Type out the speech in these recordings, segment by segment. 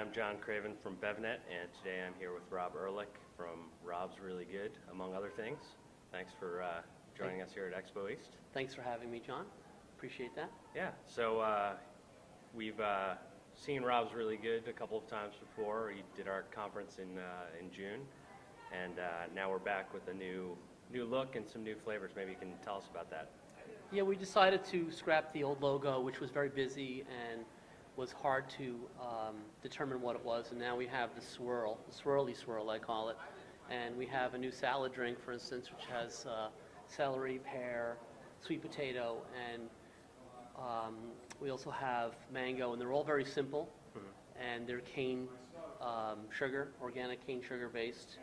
I'm John Craven from BevNET, and today I'm here with Rob Ehrlich from Rob's Really Good, among other things. Thanks for joining us here at Expo East. Thanks for having me, John. Appreciate that. Yeah, so we've seen Rob's Really Good a couple of times before. He did our conference in June, and now we're back with a new look and some new flavors. Maybe you can tell us about that. Yeah, we decided to scrap the old logo, which was very busy and was hard to determine what it was, and now we have the swirl, the swirly swirl I call it, and we have a new salad drink, for instance, which has celery, pear, sweet potato, and we also have mango, and they're all very simple, and they're cane sugar, organic cane sugar based,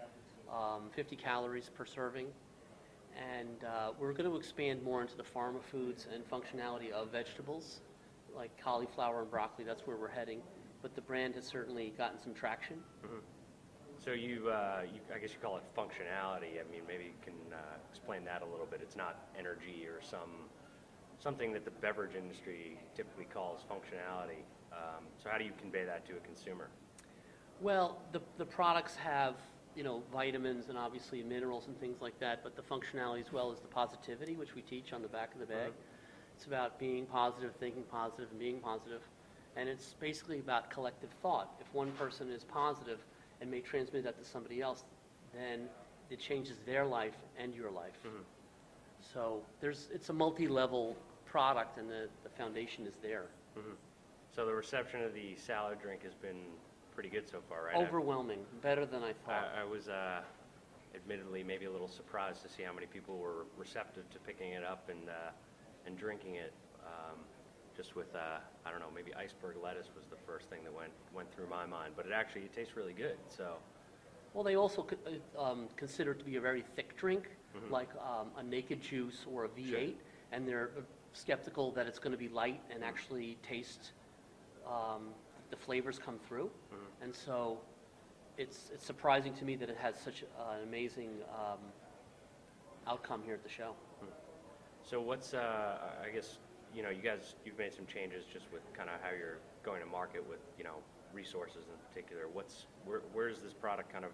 50 calories per serving, and we're going to expand more into the pharma foods and functionality of vegetables, like cauliflower and broccoli. That's where we're heading, but the brand has certainly gotten some traction. So I guess you call it functionality. I mean, maybe you can explain that a little bit. It's not energy or something that the beverage industry typically calls functionality. So how do you convey that to a consumer? Well, the products have, vitamins and obviously minerals and things like that, but the functionality as well as the positivity, which we teach on the back of the bag. It's about being positive, thinking positive, and being positive. And it's basically about collective thought. If one person is positive and may transmit that to somebody else, then it changes their life and your life. So it's a multi-level product, and the foundation is there. So the reception of the salad drink has been pretty good so far, right? Overwhelming, better than I thought. I was admittedly maybe a little surprised to see how many people were receptive to picking it up and drinking it. Just with I don't know, maybe iceberg lettuce was the first thing that went through my mind, but it tastes really good. So, well, they also consider it to be a very thick drink, like a Naked Juice or a V8, Sure. and they're skeptical that it's going to be light and actually taste. The flavors come through, and so it's surprising to me that it has such an amazing outcome here at the show. So what's I guess you've made some changes just with kind of how you're going to market with resources in particular. Where is this product kind of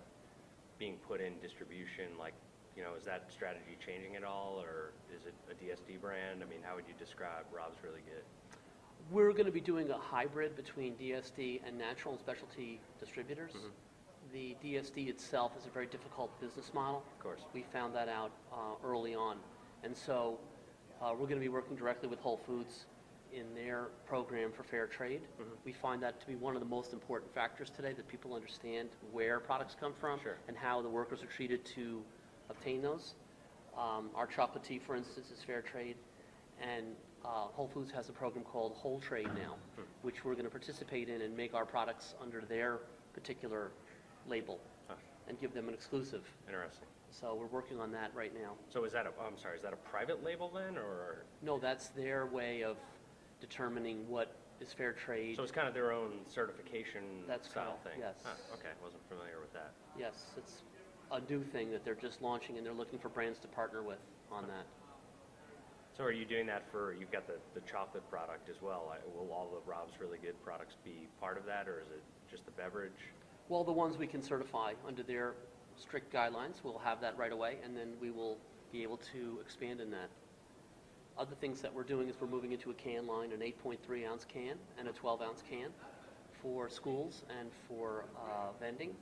being put in distribution? Like, is that strategy changing at all, or is it a DSD brand? I mean, how would you describe Rob's Really Good? We're going to be doing a hybrid between DSD and natural and specialty distributors. The DSD itself is a very difficult business model. Of course. We found that out early on. And so we're going to be working directly with Whole Foods in their program for fair trade. We find that to be one of the most important factors today, that people understand where products come from and how the workers are treated to obtain those. Our chocolate tea, for instance, is fair trade. And Whole Foods has a program called Whole Trade now, which we're going to participate in and make our products under their particular label and give them an exclusive. Interesting. So we're working on that right now. So is that a private label then, or? No, that's their way of determining what is fair trade. So it's kind of their own certification style correct. thing? Yes. Okay, wasn't familiar with that. Yes, it's a new thing that they're just launching, and they're looking for brands to partner with on that. So are you doing that you've got the chocolate product as well? Will all of Rob's Really Good products be part of that, or is it just the beverage? Well, the ones we can certify under their strict guidelines, we'll have that right away, and then we will be able to expand in that. Other things that we're doing is we're moving into a can line, an 8.3 ounce can and a 12 ounce can for schools and for vending.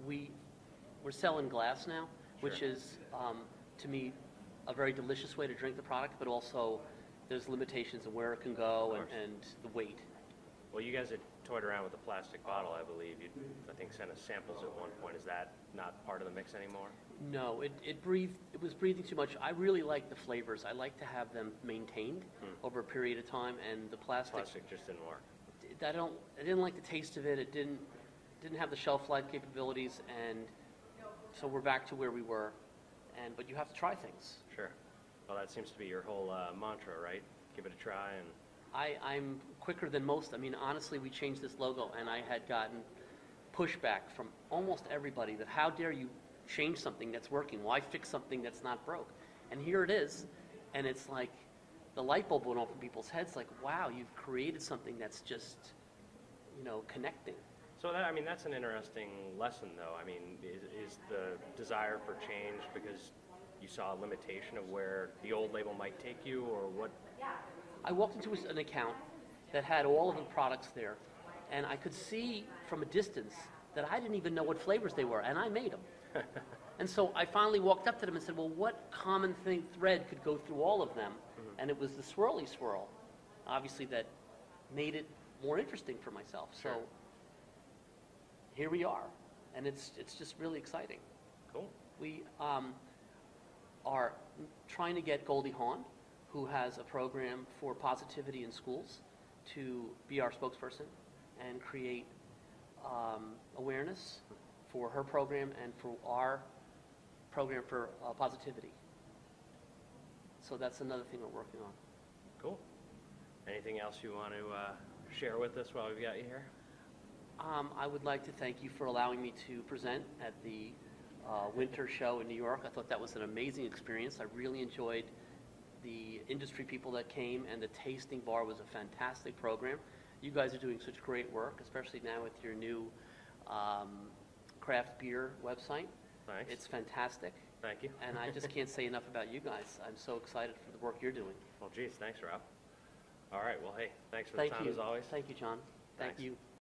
We're selling glass now, which is, to me, a very delicious way to drink the product, but also there's limitations of where it can go and the weight. Well, you guys had toyed around with a plastic bottle, I believe. You, I think, sent us samples at one point. Is that not part of the mix anymore? No, it was breathing too much. I really like the flavors. I like to have them maintained over a period of time, and the plastic just didn't work. I didn't like the taste of it. It didn't have the shelf life capabilities, and so we're back to where we were. But you have to try things. Sure. Well, that seems to be your whole mantra, right? Give it a try. And I'm quicker than most. I mean, honestly, we changed this logo, and I had gotten pushback from almost everybody that how dare you change something that's working? Why fix something that's not broke? And here it is, and it's like the light bulb went off in people's heads, like, wow, you've created something that's just connecting. So that, I mean, that's an interesting lesson, though. I mean, is the desire for change because you saw a limitation of where the old label might take you, or what? I walked into an account that had all of the products there, and I could see from a distance that I didn't even know what flavors they were, and I made them. And so I finally walked up to them and said, well, what common thread could go through all of them? And it was the swirly swirl, obviously, that made it more interesting for myself. Sure. So here we are, and it's just really exciting. Cool. We are trying to get Goldie Hawn, who has a program for positivity in schools, to be our spokesperson and create awareness for her program and for our program for positivity. So that's another thing we're working on. Cool. Anything else you want to share with us while we've got you here? I would like to thank you for allowing me to present at the winter show in New York. I thought that was an amazing experience. I really enjoyed the industry people that came, and the tasting bar was a fantastic program. You guys are doing such great work, especially now with your new craft beer website. Thanks. It's fantastic. Thank you. And I just can't say enough about you guys. I'm so excited for the work you're doing. Well, geez, thanks, Rob. All right, well, hey, thanks for the Thank time you. as always. Thank you, John. Thank Thanks. you.